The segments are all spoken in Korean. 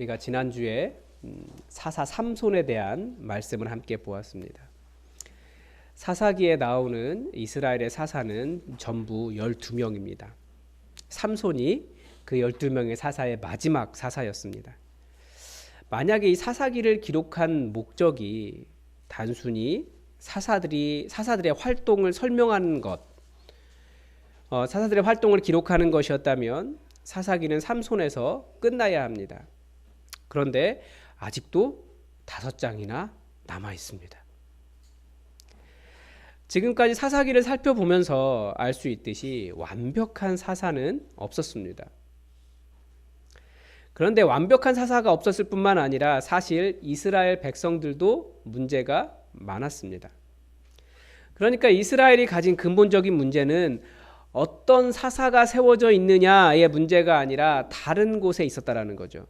우리가 지난주에 사사 삼손에 대한 말씀을 함께 보았습니다. 사사기에 나오는 이스라엘의 사사는 전부 12명입니다. 삼손이 그 12명의 사사의 마지막 사사였습니다. 만약에 이 사사기를 기록한 목적이 단순히 사사들의 활동을 설명하는 것, 사사들의 활동을 기록하는 것이었다면 사사기는 삼손에서 끝나야 합니다. 그런데 아직도 5장이나 남아 있습니다. 지금까지 사사기를 살펴보면서 알 수 있듯이 완벽한 사사는 없었습니다. 그런데 완벽한 사사가 없었을 뿐만 아니라 사실 이스라엘 백성들도 문제가 많았습니다. 그러니까 이스라엘이 가진 근본적인 문제는 어떤 사사가 세워져 있느냐의 문제가 아니라 다른 곳에 있었다라는 거죠.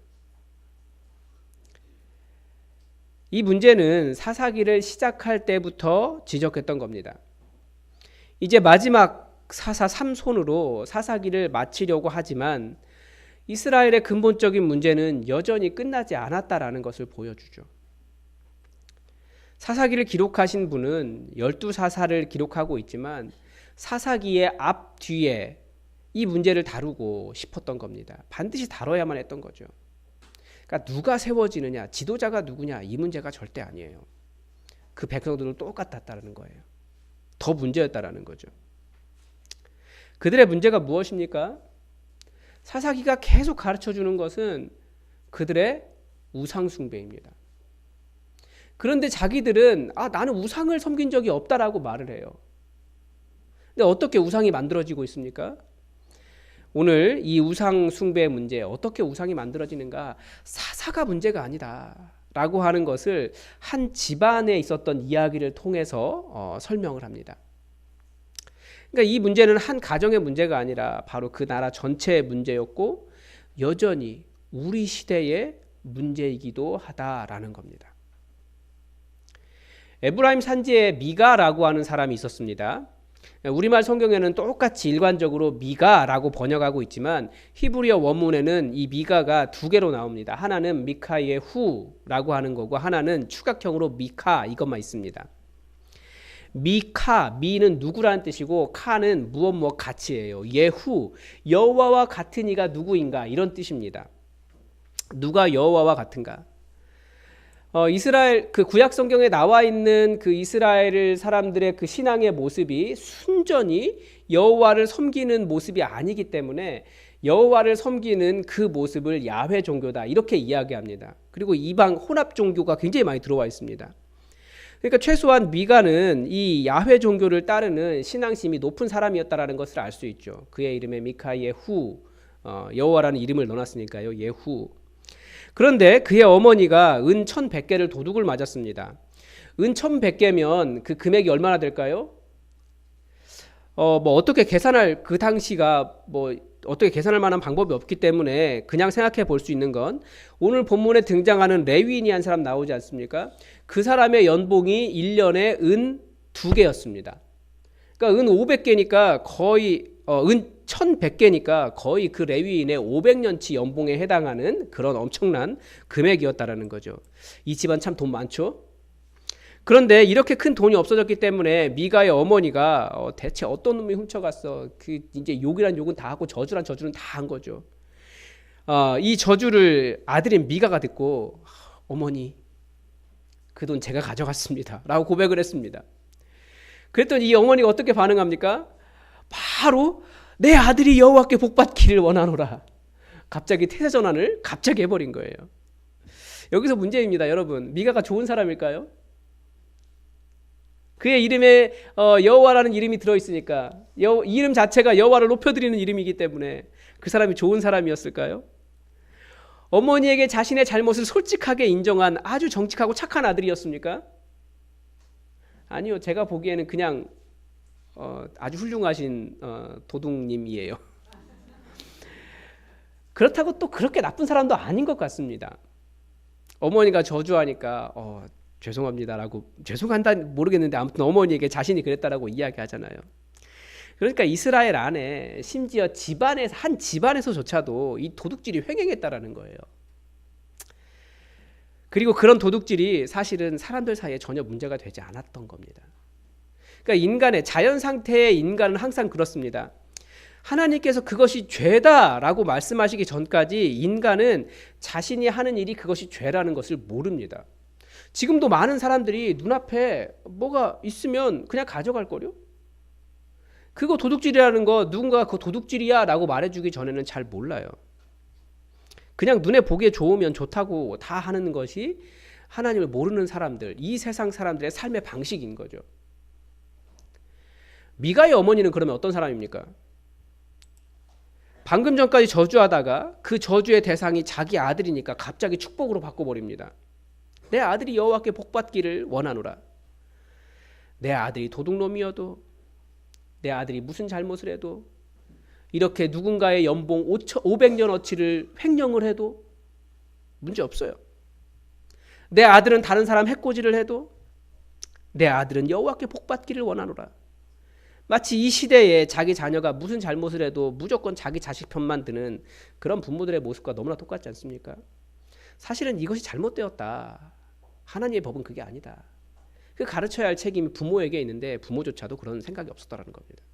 이 문제는 사사기를 시작할 때부터 지적했던 겁니다. 이제 마지막 사사 삼손으로 사사기를 마치려고 하지만 이스라엘의 근본적인 문제는 여전히 끝나지 않았다라는 것을 보여주죠. 사사기를 기록하신 분은 12사사를 기록하고 있지만 사사기의 앞 뒤에 이 문제를 다루고 싶었던 겁니다. 반드시 다뤄야만 했던 거죠. 그러니까 누가 세워지느냐, 지도자가 누구냐, 이 문제가 절대 아니에요. 그 백성들은 똑같았다는 거예요. 더 문제였다라는 거죠. 그들의 문제가 무엇입니까? 사사기가 계속 가르쳐주는 것은 그들의 우상 숭배입니다. 그런데 자기들은 나는 우상을 섬긴 적이 없다라고 말을 해요. 근데 어떻게 우상이 만들어지고 있습니까? 오늘 이 우상 숭배 문제, 어떻게 우상이 만들어지는가? 사사가 문제가 아니다 라고 하는 것을 한 집안에 있었던 이야기를 통해서 설명을 합니다. 그러니까 이 문제는 한 가정의 문제가 아니라 바로 그 나라 전체의 문제였고 여전히 우리 시대의 문제이기도 하다라는 겁니다. 에브라임 산지에 미가라고 하는 사람이 있었습니다. 우리말 성경에는 똑같이 일관적으로 미가라고 번역하고 있지만 히브리어 원문에는 이 미가가 2개로 나옵니다. 하나는 미카의 후라고 하는 거고 하나는 추각형으로 미카 이것만 있습니다. 미카, 미는 누구라는 뜻이고 카는 무엇 같이예요. 예후, 여호와와 같은 이가 누구인가 이런 뜻입니다. 누가 여호와와 같은가? 이스라엘 그 구약 성경에 나와 있는 그 이스라엘 사람들의 그 신앙의 모습이 순전히 여호와를 섬기는 모습이 아니기 때문에 여호와를 섬기는 그 모습을 야훼 종교다 이렇게 이야기합니다. 그리고 이방 혼합 종교가 굉장히 많이 들어와 있습니다. 그러니까 최소한 미가는 이 야훼 종교를 따르는 신앙심이 높은 사람이었다라는 것을 알 수 있죠. 그의 이름에 미카의 후, 여호와라는 이름을 넣어놨으니까요. 예후. 그런데 그의 어머니가 은 1100개를 도둑을 맞았습니다. 은 1100개면 그 금액이 얼마나 될까요? 어떻게 계산할 그 당시가 어떻게 계산할 만한 방법이 없기 때문에 그냥 생각해 볼 수 있는 건 오늘 본문에 등장하는 레위인이 한 사람 나오지 않습니까? 그 사람의 연봉이 1년에 은 2개였습니다. 그러니까 은 500개니까 거의 은 1100개니까 거의 그 레위인의 500년치 연봉에 해당하는 그런 엄청난 금액이었다라는 거죠. 이 집안 참 돈 많죠? 그런데 이렇게 큰 돈이 없어졌기 때문에 미가의 어머니가 대체 어떤 놈이 훔쳐갔어? 이제 욕이란 욕은 다 하고 저주란 저주는 다 한 거죠. 이 저주를 아들인 미가가 듣고 어머니 그 돈 제가 가져갔습니다 라고 고백을 했습니다. 그랬더니 이 어머니가 어떻게 반응합니까? 바로 내 아들이 여호와께 복받기를 원하노라. 갑자기 태세전환을 갑자기 해버린 거예요. 여기서 문제입니다. 여러분, 미가가 좋은 사람일까요? 그의 이름에 여호와라는 이름이 들어있으니까 이름 자체가 여호와를 높여드리는 이름이기 때문에 그 사람이 좋은 사람이었을까요? 어머니에게 자신의 잘못을 솔직하게 인정한 아주 정직하고 착한 아들이었습니까? 아니요. 제가 보기에는 그냥 아주 훌륭하신 도둑님이에요. 그렇다고 또 그렇게 나쁜 사람도 아닌 것 같습니다. 어머니가 저주하니까 죄송합니다라고, 죄송한다 모르겠는데 아무튼 어머니에게 자신이 그랬다라고 이야기하잖아요. 그러니까 이스라엘 안에 심지어 한 집안에서조차도 이 도둑질이 횡행했다라는 거예요. 그리고 그런 도둑질이 사실은 사람들 사이에 전혀 문제가 되지 않았던 겁니다. 그러니까 인간의 자연 상태의 인간은 항상 그렇습니다. 하나님께서 그것이 죄다라고 말씀하시기 전까지 인간은 자신이 하는 일이 그것이 죄라는 것을 모릅니다. 지금도 많은 사람들이 눈앞에 뭐가 있으면 그냥 가져갈 거요. 그거 도둑질이라는 거 누군가 그거 도둑질이야 라고 말해주기 전에는 잘 몰라요. 그냥 눈에 보기에 좋으면 좋다고 다 하는 것이 하나님을 모르는 사람들, 이 세상 사람들의 삶의 방식인 거죠. 미가의 어머니는 그러면 어떤 사람입니까? 방금 전까지 저주하다가 그 저주의 대상이 자기 아들이니까 갑자기 축복으로 바꿔버립니다. 내 아들이 여호와께 복받기를 원하노라. 내 아들이 도둑놈이어도, 내 아들이 무슨 잘못을 해도, 이렇게 누군가의 연봉 500년어치를 횡령을 해도 문제 없어요. 내 아들은 다른 사람 해코지를 해도 내 아들은 여호와께 복받기를 원하노라. 마치 이 시대에 자기 자녀가 무슨 잘못을 해도 무조건 자기 자식 편만 드는 그런 부모들의 모습과 너무나 똑같지 않습니까? 사실은 이것이 잘못되었다. 하나님의 법은 그게 아니다. 그 가르쳐야 할 책임이 부모에게 있는데 부모조차도 그런 생각이 없었다는 겁니다.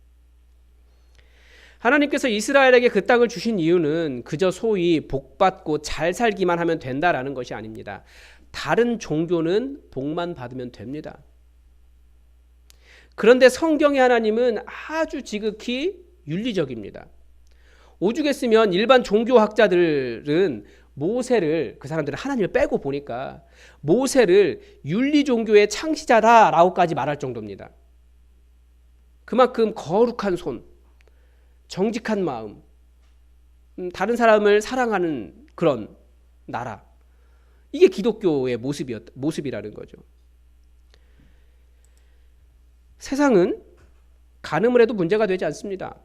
하나님께서 이스라엘에게 그 땅을 주신 이유는 그저 소위 복받고 잘 살기만 하면 된다라는 것이 아닙니다. 다른 종교는 복만 받으면 됩니다. 그런데 성경의 하나님은 아주 지극히 윤리적입니다. 오죽 했으면 일반 종교학자들은 모세를, 그 사람들은 하나님을 빼고 보니까 모세를 윤리종교의 창시자다라고까지 말할 정도입니다. 그만큼 거룩한 손, 정직한 마음, 다른 사람을 사랑하는 그런 나라, 이게 기독교의 모습이라는 거죠. 세상은 간음을 해도 문제가 되지 않습니다.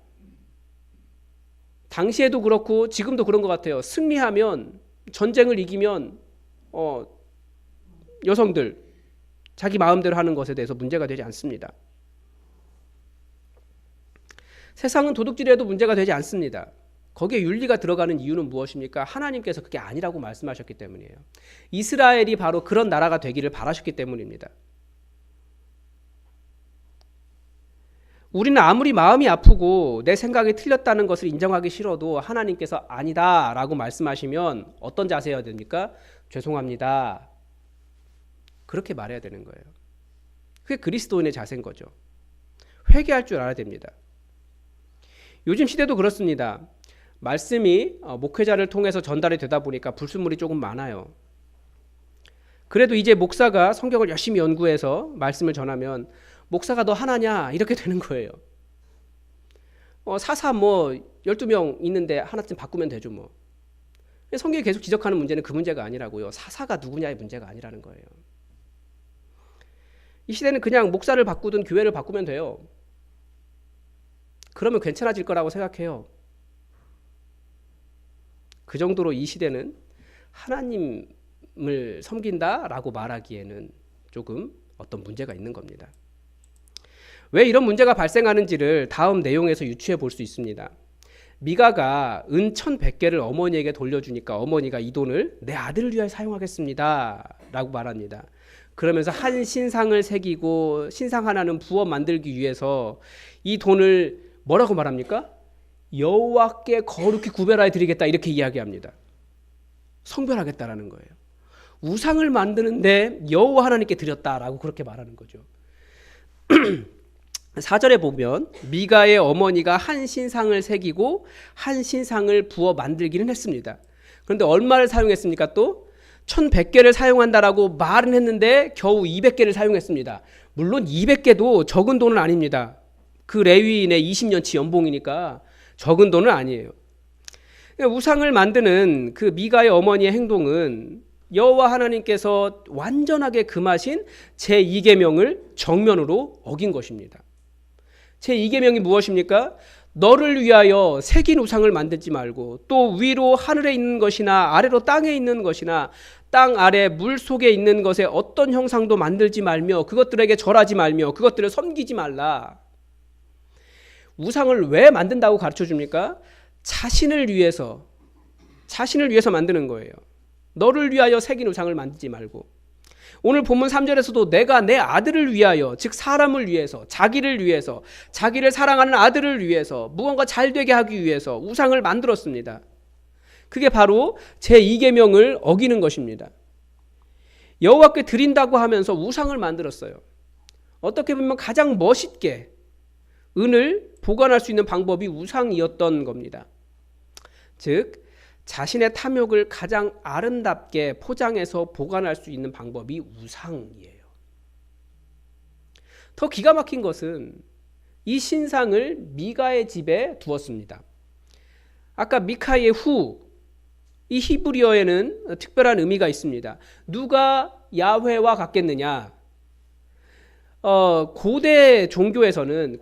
당시에도 그렇고 지금도 그런 것 같아요. 승리하면, 전쟁을 이기면 여성들 자기 마음대로 하는 것에 대해서 문제가 되지 않습니다. 세상은 도둑질해도 문제가 되지 않습니다. 거기에 윤리가 들어가는 이유는 무엇입니까? 하나님께서 그게 아니라고 말씀하셨기 때문이에요. 이스라엘이 바로 그런 나라가 되기를 바라셨기 때문입니다. 우리는 아무리 마음이 아프고 내 생각이 틀렸다는 것을 인정하기 싫어도 하나님께서 아니다 라고 말씀하시면 어떤 자세여야 됩니까? 죄송합니다. 그렇게 말해야 되는 거예요. 그게 그리스도인의 자세인 거죠. 회개할 줄 알아야 됩니다. 요즘 시대도 그렇습니다. 말씀이 목회자를 통해서 전달이 되다 보니까 불순물이 조금 많아요. 그래도 이제 목사가 성경을 열심히 연구해서 말씀을 전하면 목사가 너 하나냐? 이렇게 되는 거예요. 사사 12명 있는데 하나쯤 바꾸면 되죠 뭐. 성경이 계속 지적하는 문제는 그 문제가 아니라고요. 사사가 누구냐의 문제가 아니라는 거예요. 이 시대는 그냥 목사를 바꾸든 교회를 바꾸면 돼요. 그러면 괜찮아질 거라고 생각해요. 그 정도로 이 시대는 하나님을 섬긴다라고 말하기에는 조금 어떤 문제가 있는 겁니다. 왜 이런 문제가 발생하는지를 다음 내용에서 유추해 볼 수 있습니다. 미가가 은 1,100개를 어머니에게 돌려주니까 어머니가 이 돈을 내 아들을 위하여 사용하겠습니다 라고 말합니다. 그러면서 한 신상을 새기고 신상 하나는 부어 만들기 위해서 이 돈을 뭐라고 말합니까? 여호와께 거룩히 구별하여 드리겠다 이렇게 이야기합니다. 성별하겠다라는 거예요. 우상을 만드는데 여호와 하나님께 드렸다라고 그렇게 말하는 거죠. 4절에 보면 미가의 어머니가 한 신상을 새기고 한 신상을 부어 만들기는 했습니다. 그런데 얼마를 사용했습니까? 또 1,100개를 사용한다라고 말은 했는데 겨우 200개를 사용했습니다. 물론 200개도 적은 돈은 아닙니다. 그 레위인의 20년치 연봉이니까 적은 돈은 아니에요. 우상을 만드는 그 미가의 어머니의 행동은 여호와 하나님께서 완전하게 금하신 제2계명을 정면으로 어긴 것입니다. 제2계명이 무엇입니까? 너를 위하여 새긴 우상을 만들지 말고 또 위로 하늘에 있는 것이나 아래로 땅에 있는 것이나 땅 아래 물 속에 있는 것에 어떤 형상도 만들지 말며 그것들에게 절하지 말며 그것들을 섬기지 말라. 우상을 왜 만든다고 가르쳐 줍니까? 자신을 위해서 만드는 거예요. 너를 위하여 새긴 우상을 만들지 말고. 오늘 본문 3절에서도 내가 내 아들을 위하여, 즉 사람을 위해서, 자기를 위해서, 자기를 사랑하는 아들을 위해서, 무언가 잘 되게 하기 위해서 우상을 만들었습니다. 그게 바로 제2계명을 어기는 것입니다. 여호와께 드린다고 하면서 우상을 만들었어요. 어떻게 보면 가장 멋있게 은을 보관할 수 있는 방법이 우상이었던 겁니다. 즉 자신의 탐욕을 가장 아름답게 포장해서 보관할 수 있는 방법이 우상이에요. 더 기가 막힌 것은 이 신상을 미가의 집에 두었습니다. 아까 미카의 후, 이 히브리어에는 특별한 의미가 있습니다. 누가 야훼와 같겠느냐? 고대 종교는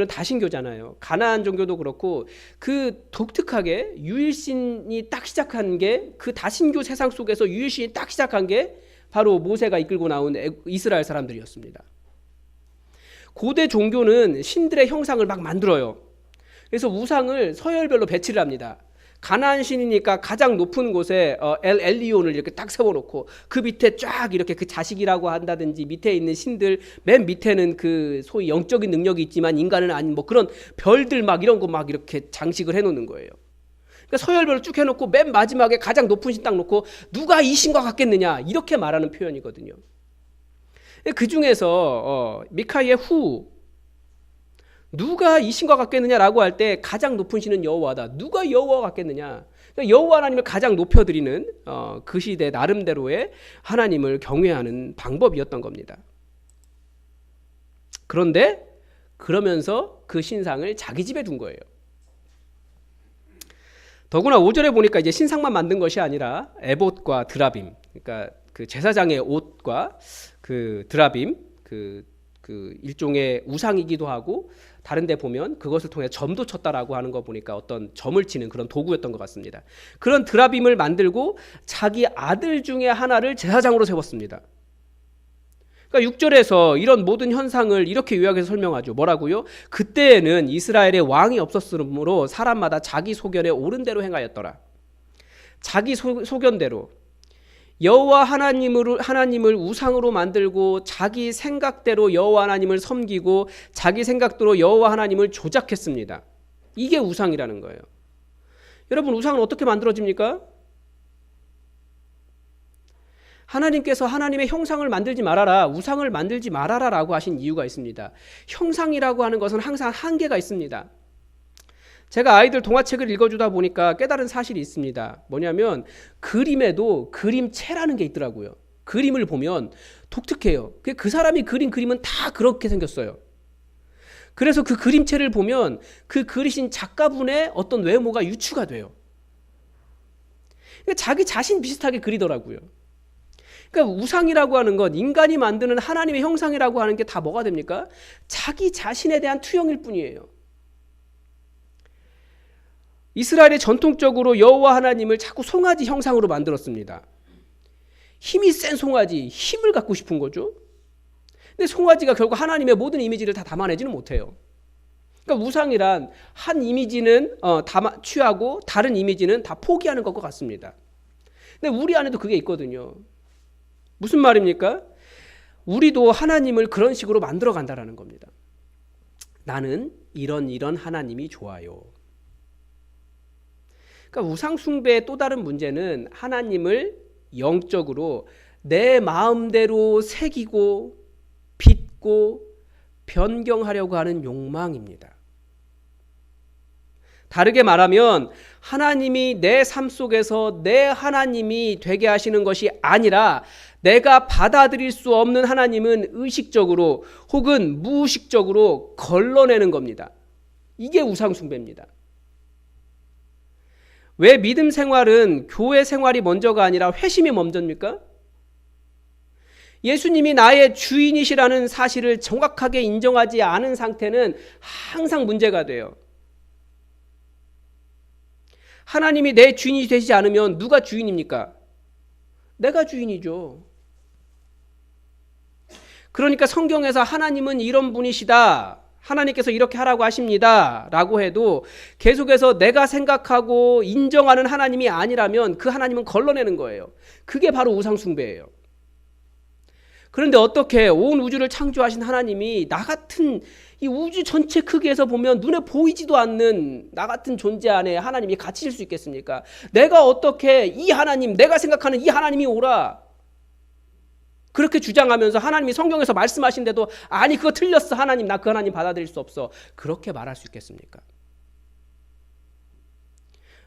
다신교잖아요. 가나안 종교도 그렇고 그 독특하게 유일신이 딱 시작한 게, 그 다신교 세상 속에서 유일신이 딱 시작한 게 바로 모세가 이끌고 나온 이스라엘 사람들이었습니다. 고대 종교는 신들의 형상을 막 만들어요. 그래서 우상을 서열별로 배치를 합니다. 가나안 신이니까 가장 높은 곳에 엘 엘리온을 이렇게 딱 세워놓고 그 밑에 쫙 이렇게 그 자식이라고 한다든지 밑에 있는 신들, 맨 밑에는 그 소위 영적인 능력이 있지만 인간은 아닌 뭐 그런 별들 막 이런 거 막 이렇게 장식을 해놓는 거예요. 그러니까 서열별로 쭉 해놓고 맨 마지막에 가장 높은 신 딱 놓고 누가 이 신과 같겠느냐 이렇게 말하는 표현이거든요. 그 중에서 미카의 후, 누가 이 신과 같겠느냐라고 할 때 가장 높은 신은 여호와다. 누가 여호와와 같겠느냐? 그러니까 여호와 하나님을 가장 높여드리는 그 시대 나름대로의 하나님을 경외하는 방법이었던 겁니다. 그런데 그러면서 그 신상을 자기 집에 둔 거예요. 더구나 5절에 보니까 이제 신상만 만든 것이 아니라 에봇과 드라빔, 그러니까 그 제사장의 옷과 그 드라빔, 그 일종의 우상이기도 하고, 다른 데 보면 그것을 통해 점도 쳤다라고 하는 거 보니까 어떤 점을 치는 그런 도구였던 것 같습니다. 그런 드라빔을 만들고 자기 아들 중에 하나를 제사장으로 세웠습니다. 그러니까 6절에서 이런 모든 현상을 이렇게 요약해서 설명하죠. 뭐라고요? 그때에는 이스라엘에 왕이 없었으므로 사람마다 자기 소견에 옳은 대로 행하였더라. 자기 소견대로 여호와 하나님을 우상으로 만들고 자기 생각대로 여호와 하나님을 섬기고 자기 생각대로 여호와 하나님을 조작했습니다. 이게 우상이라는 거예요. 여러분, 우상은 어떻게 만들어집니까? 하나님께서 하나님의 형상을 만들지 말아라, 우상을 만들지 말아라 라고 하신 이유가 있습니다. 형상이라고 하는 것은 항상 한계가 있습니다. 제가 아이들 동화책을 읽어주다 보니까 깨달은 사실이 있습니다. 뭐냐면 그림에도 그림체라는 게 있더라고요. 그림을 보면 독특해요. 그 사람이 그린 그림은 다 그렇게 생겼어요. 그래서 그 그림체를 보면 그 그리신 작가분의 어떤 외모가 유추가 돼요. 자기 자신 비슷하게 그리더라고요. 그러니까 우상이라고 하는 것, 인간이 만드는 하나님의 형상이라고 하는 게 다 뭐가 됩니까? 자기 자신에 대한 투영일 뿐이에요. 이스라엘이 전통적으로 여호와 하나님을 자꾸 송아지 형상으로 만들었습니다. 힘이 센 송아지, 힘을 갖고 싶은 거죠. 근데 송아지가 결국 하나님의 모든 이미지를 다 담아내지는 못해요. 그러니까 우상이란 한 이미지는 취하고 다른 이미지는 다 포기하는 것과 같습니다. 근데 우리 안에도 그게 있거든요. 무슨 말입니까? 우리도 하나님을 그런 식으로 만들어 간다라는 겁니다. 나는 이런 하나님이 좋아요. 그러니까 우상 숭배의 또 다른 문제는 하나님을 영적으로 내 마음대로 새기고 빚고 변경하려고 하는 욕망입니다. 다르게 말하면 하나님이 내 삶 속에서 내 하나님이 되게 하시는 것이 아니라 내가 받아들일 수 없는 하나님은 의식적으로 혹은 무의식적으로 걸러내는 겁니다. 이게 우상 숭배입니다. 왜 믿음 생활은 교회 생활이 먼저가 아니라 회심이 먼저입니까? 예수님이 나의 주인이시라는 사실을 정확하게 인정하지 않은 상태는 항상 문제가 돼요. 하나님이 내 주인이 되지 않으면 누가 주인입니까? 내가 주인이죠. 그러니까 성경에서 하나님은 이런 분이시다 하나님께서 이렇게 하라고 하십니다 라고 해도 계속해서 내가 생각하고 인정하는 하나님이 아니라면 그 하나님은 걸러내는 거예요. 그게 바로 우상숭배예요. 그런데 어떻게 온 우주를 창조하신 하나님이 나 같은 이 우주 전체 크기에서 보면 눈에 보이지도 않는 나 같은 존재 안에 하나님이 갇히실 수 있겠습니까? 내가 어떻게 이 하나님, 내가 생각하는 이 하나님이 오라 그렇게 주장하면서 하나님이 성경에서 말씀하신데도 아니 그거 틀렸어 하나님, 나 그 하나님 받아들일 수 없어 그렇게 말할 수 있겠습니까?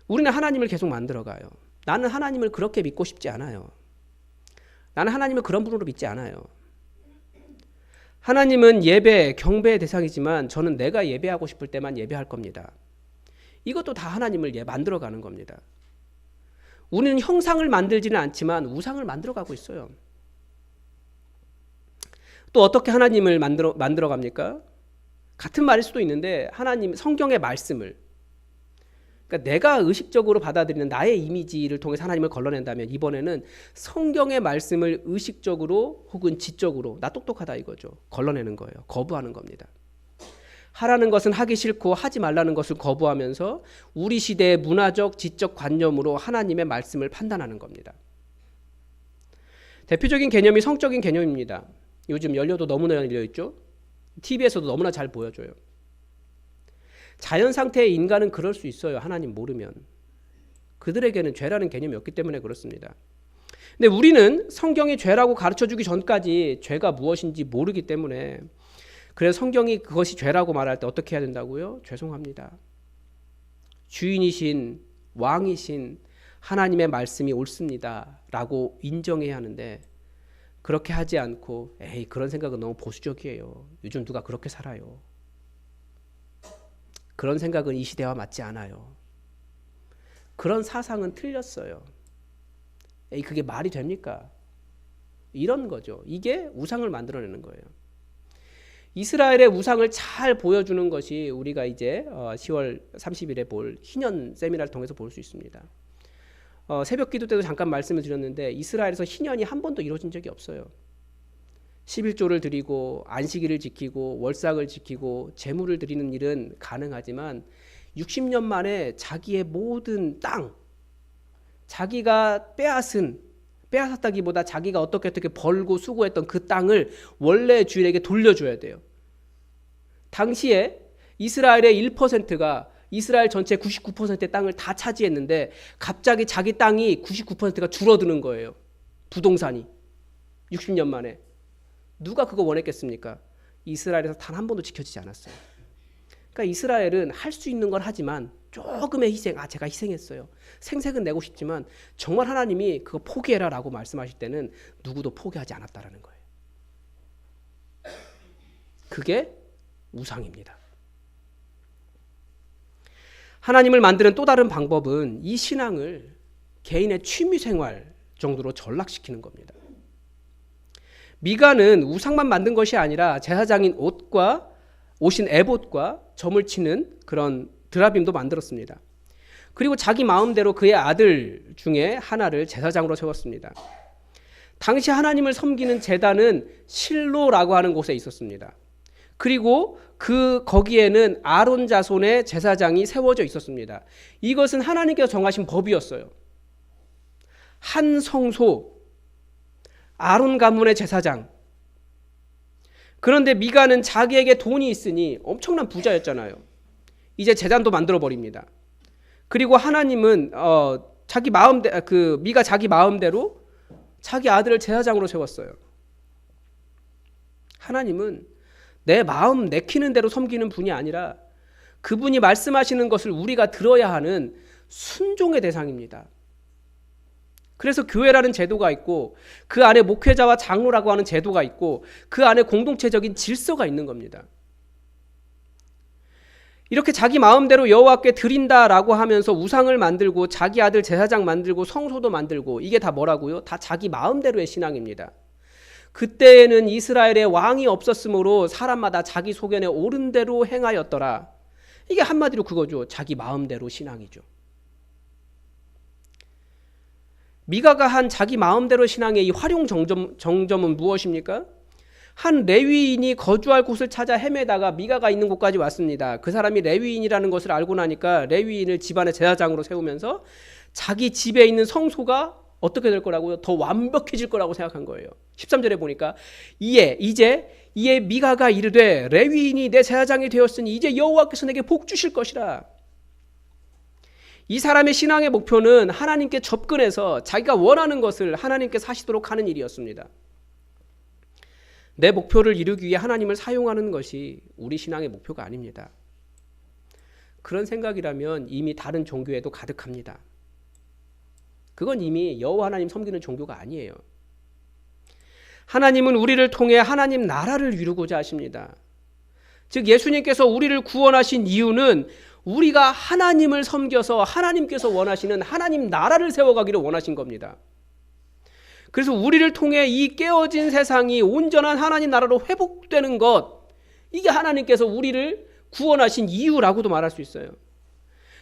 우리는 하나님을 계속 만들어가요. 나는 하나님을 그렇게 믿고 싶지 않아요. 나는 하나님을 그런 분으로 믿지 않아요. 하나님은 예배, 경배의 대상이지만 저는 내가 예배하고 싶을 때만 예배할 겁니다. 이것도 다 하나님을 만들어가는 겁니다. 우리는 형상을 만들지는 않지만 우상을 만들어가고 있어요. 또 어떻게 하나님을 만들어갑니까? 같은 말일 수도 있는데 하나님 성경의 말씀을 그러니까 내가 의식적으로 받아들이는 나의 이미지를 통해서 하나님을 걸러낸다면 이번에는 성경의 말씀을 의식적으로 혹은 지적으로 나 똑똑하다 이거죠. 걸러내는 거예요. 거부하는 겁니다. 하라는 것은 하기 싫고 하지 말라는 것을 거부하면서 우리 시대의 문화적 지적 관념으로 하나님의 말씀을 판단하는 겁니다. 대표적인 개념이 성적인 개념입니다. 요즘 연료도 너무나 열려있죠. TV에서도 너무나 잘 보여줘요. 자연 상태의 인간은 그럴 수 있어요. 하나님 모르면. 그들에게는 죄라는 개념이 없기 때문에 그렇습니다. 근데 우리는 성경이 죄라고 가르쳐주기 전까지 죄가 무엇인지 모르기 때문에 그래서 성경이 그것이 죄라고 말할 때 어떻게 해야 된다고요? 죄송합니다. 주인이신 왕이신 하나님의 말씀이 옳습니다 라고 인정해야 하는데 그렇게 하지 않고 에이 그런 생각은 너무 보수적이에요. 요즘 누가 그렇게 살아요. 그런 생각은 이 시대와 맞지 않아요. 그런 사상은 틀렸어요. 에이 그게 말이 됩니까? 이런 거죠. 이게 우상을 만들어내는 거예요. 이스라엘의 우상을 잘 보여주는 것이 우리가 이제 10월 30일에 볼 희년 세미나를 통해서 볼 수 있습니다. 새벽 기도 때도 잠깐 말씀을 드렸는데 이스라엘에서 희년이 한 번도 이루어진 적이 없어요. 11조를 드리고 안식일을 지키고 월삭을 지키고 제물을 드리는 일은 가능하지만 60년 만에 자기의 모든 땅, 자기가 빼앗았다기보다 자기가 어떻게 벌고 수고했던 그 땅을 원래 주인에게 돌려줘야 돼요. 당시에 이스라엘의 1%가 이스라엘 전체 99%의 땅을 다 차지했는데 갑자기 자기 땅이 99%가 줄어드는 거예요. 부동산이 60년 만에. 누가 그거 원했겠습니까? 이스라엘에서 단 한 번도 지켜지지 않았어요. 그러니까 이스라엘은 할 수 있는 걸 하지만 조금의 희생, 제가 희생했어요. 생색은 내고 싶지만 정말 하나님이 그거 포기해라 라고 말씀하실 때는 누구도 포기하지 않았다라는 거예요. 그게 우상입니다. 하나님을 만드는 또 다른 방법은 이 신앙을 개인의 취미생활 정도로 전락시키는 겁니다. 미가는 우상만 만든 것이 아니라 제사장인 옷인 에봇과 점을 치는 그런 드라빔도 만들었습니다. 그리고 자기 마음대로 그의 아들 중에 하나를 제사장으로 세웠습니다. 당시 하나님을 섬기는 제단은 실로라고 하는 곳에 있었습니다. 그리고 거기에는 아론 자손의 제사장이 세워져 있었습니다. 이것은 하나님께서 정하신 법이었어요. 한 성소, 아론 가문의 제사장. 그런데 미가는 자기에게 돈이 있으니 엄청난 부자였잖아요. 이제 제단도 만들어 버립니다. 그리고 하나님은 미가 자기 마음대로 자기 아들을 제사장으로 세웠어요. 하나님은 내 마음 내키는 대로 섬기는 분이 아니라 그분이 말씀하시는 것을 우리가 들어야 하는 순종의 대상입니다. 그래서 교회라는 제도가 있고 그 안에 목회자와 장로라고 하는 제도가 있고 그 안에 공동체적인 질서가 있는 겁니다. 이렇게 자기 마음대로 여호와께 드린다라고 하면서 우상을 만들고 자기 아들 제사장 만들고 성소도 만들고 이게 다 뭐라고요? 다 자기 마음대로의 신앙입니다. 그때에는 이스라엘에 왕이 없었으므로 사람마다 자기 소견에 옳은 대로 행하였더라. 이게 한마디로 그거죠. 자기 마음대로 신앙이죠. 미가가 한 자기 마음대로 신앙의 이 활용 정점은 무엇입니까? 한 레위인이 거주할 곳을 찾아 헤매다가 미가가 있는 곳까지 왔습니다. 그 사람이 레위인이라는 것을 알고 나니까 레위인을 집안의 제사장으로 세우면서 자기 집에 있는 성소가 어떻게 될 거라고요? 더 완벽해질 거라고 생각한 거예요. 13절에 보니까 이제 미가가 이르되 레위인이 내 제사장이 되었으니 이제 여호와께서 내게 복 주실 것이라. 이 사람의 신앙의 목표는 하나님께 접근해서 자기가 원하는 것을 하나님께 하시도록 하는 일이었습니다. 내 목표를 이루기 위해 하나님을 사용하는 것이 우리 신앙의 목표가 아닙니다. 그런 생각이라면 이미 다른 종교에도 가득합니다. 그건 이미 여호와 하나님 섬기는 종교가 아니에요. 하나님은 우리를 통해 하나님 나라를 이루고자 하십니다. 즉 예수님께서 우리를 구원하신 이유는 우리가 하나님을 섬겨서 하나님께서 원하시는 하나님 나라를 세워가기를 원하신 겁니다. 그래서 우리를 통해 이 깨어진 세상이 온전한 하나님 나라로 회복되는 것, 이게 하나님께서 우리를 구원하신 이유라고도 말할 수 있어요.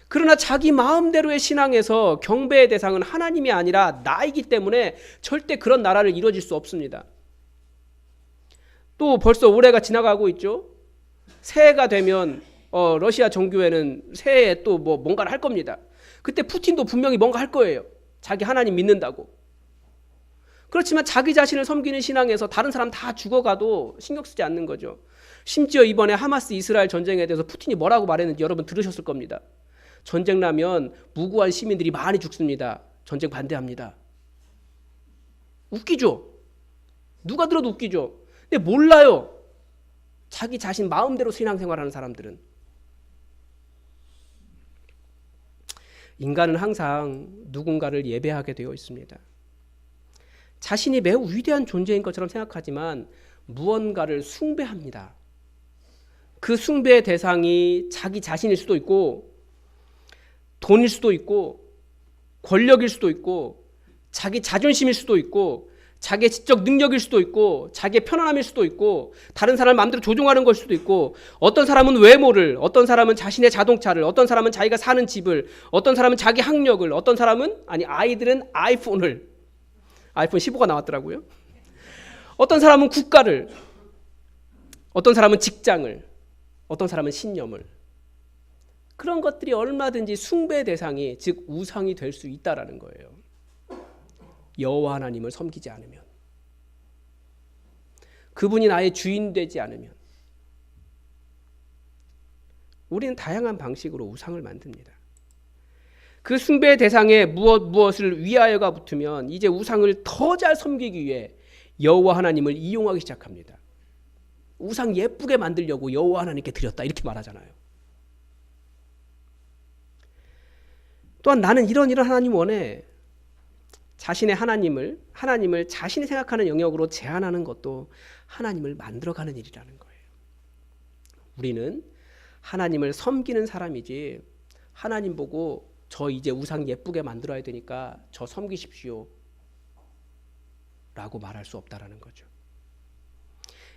그러나 자기 마음대로의 신앙에서 경배의 대상은 하나님이 아니라 나이기 때문에 절대 그런 나라를 이루어질 수 없습니다. 또 벌써 올해가 지나가고 있죠. 새해가 되면 러시아 정교회는 새해에 또 뭔가를 할 겁니다. 그때 푸틴도 분명히 뭔가 할 거예요. 자기 하나님 믿는다고. 그렇지만 자기 자신을 섬기는 신앙에서 다른 사람 다 죽어가도 신경 쓰지 않는 거죠. 심지어 이번에 하마스 이스라엘 전쟁에 대해서 푸틴이 뭐라고 말했는지 여러분 들으셨을 겁니다. 전쟁 나면 무고한 시민들이 많이 죽습니다. 전쟁 반대합니다. 웃기죠? 누가 들어도 웃기죠? 근데 몰라요. 자기 자신 마음대로 신앙생활하는 사람들은. 인간은 항상 누군가를 예배하게 되어 있습니다. 자신이 매우 위대한 존재인 것처럼 생각하지만 무언가를 숭배합니다. 그 숭배의 대상이 자기 자신일 수도 있고 돈일 수도 있고 권력일 수도 있고 자기 자존심일 수도 있고 자기의 지적 능력일 수도 있고 자기의 편안함일 수도 있고 다른 사람을 마음대로 조종하는 걸 수도 있고 어떤 사람은 외모를, 어떤 사람은 자신의 자동차를, 어떤 사람은 자기가 사는 집을, 어떤 사람은 자기 학력을, 어떤 사람은 아이들은 아이폰 15가 나왔더라고요. 어떤 사람은 국가를, 어떤 사람은 직장을, 어떤 사람은 신념을. 그런 것들이 얼마든지 숭배의 대상이, 즉 우상이 될 수 있다라는 거예요. 여호와 하나님을 섬기지 않으면, 그분이 나의 주인 되지 않으면 우리는 다양한 방식으로 우상을 만듭니다. 그 숭배의 대상에 무엇을 위하여가 붙으면 이제 우상을 더 잘 섬기기 위해 여호와 하나님을 이용하기 시작합니다. 우상 예쁘게 만들려고 여호와 하나님께 드렸다 이렇게 말하잖아요. 또한 나는 이런 하나님 원해. 자신의 하나님을 자신이 생각하는 영역으로 제한하는 것도 하나님을 만들어가는 일이라는 거예요. 우리는 하나님을 섬기는 사람이지 하나님 보고 저 이제 우상 예쁘게 만들어야 되니까 저 섬기십시오 라고 말할 수 없다라는 거죠.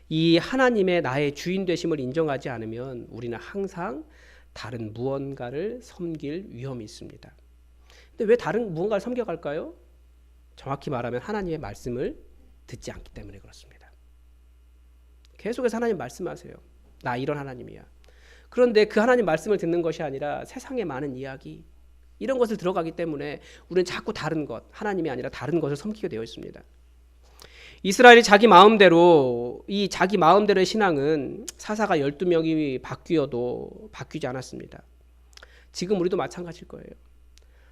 이 하나님의 나의 주인 되심을 인정하지 않으면 우리는 항상 다른 무언가를 섬길 위험이 있습니다. 근데 왜 다른 무언가를 섬겨갈까요? 정확히 말하면 하나님의 말씀을 듣지 않기 때문에 그렇습니다. 계속해서 하나님 말씀하세요. 나 이런 하나님이야. 그런데 그 하나님 말씀을 듣는 것이 아니라 세상의 많은 이야기, 이런 것을 들어가기 때문에 우리는 자꾸 다른 것, 하나님이 아니라 다른 것을 섬기게 되어 있습니다. 이스라엘이 자기 마음대로의 신앙은 사사가 12명이 바뀌어도 바뀌지 않았습니다. 지금 우리도 마찬가지일 거예요.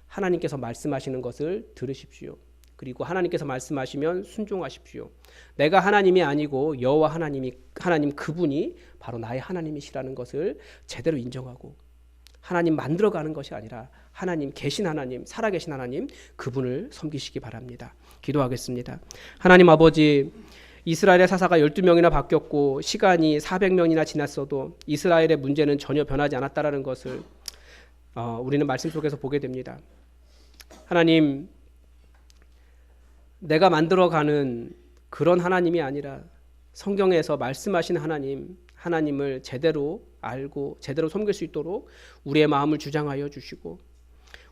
하나님께서 말씀하시는 것을 들으십시오. 그리고 하나님께서 말씀하시면 순종하십시오. 내가 하나님이 아니고 여호와 하나님 그분이 바로 나의 하나님이시라는 것을 제대로 인정하고 하나님 만들어가는 것이 아니라 하나님 계신 하나님, 살아계신 하나님 그분을 섬기시기 바랍니다. 기도하겠습니다. 하나님 아버지, 이스라엘의 사사가 12명이나 바뀌었고 시간이 400년이나 지났어도 이스라엘의 문제는 전혀 변하지 않았다라는 것을 우리는 말씀 속에서 보게 됩니다. 하나님, 내가 만들어가는 그런 하나님이 아니라 성경에서 말씀하신 하나님을 제대로 알고 제대로 섬길 수 있도록 우리의 마음을 주장하여 주시고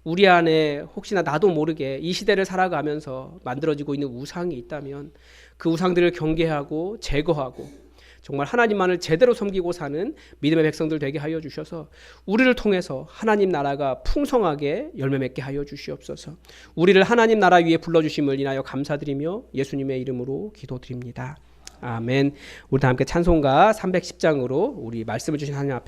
우리 안에 혹시나 나도 모르게 이 시대를 살아가면서 만들어지고 있는 우상이 있다면 그 우상들을 경계하고 제거하고 정말 하나님만을 제대로 섬기고 사는 믿음의 백성들 되게 하여 주셔서 우리를 통해서 하나님 나라가 풍성하게 열매 맺게 하여 주시옵소서. 우리를 하나님 나라 위에 불러주심을 인하여 감사드리며 예수님의 이름으로 기도드립니다. 아멘. 우리 다 함께 찬송가 310장으로 우리 말씀을 주신 하나님 앞에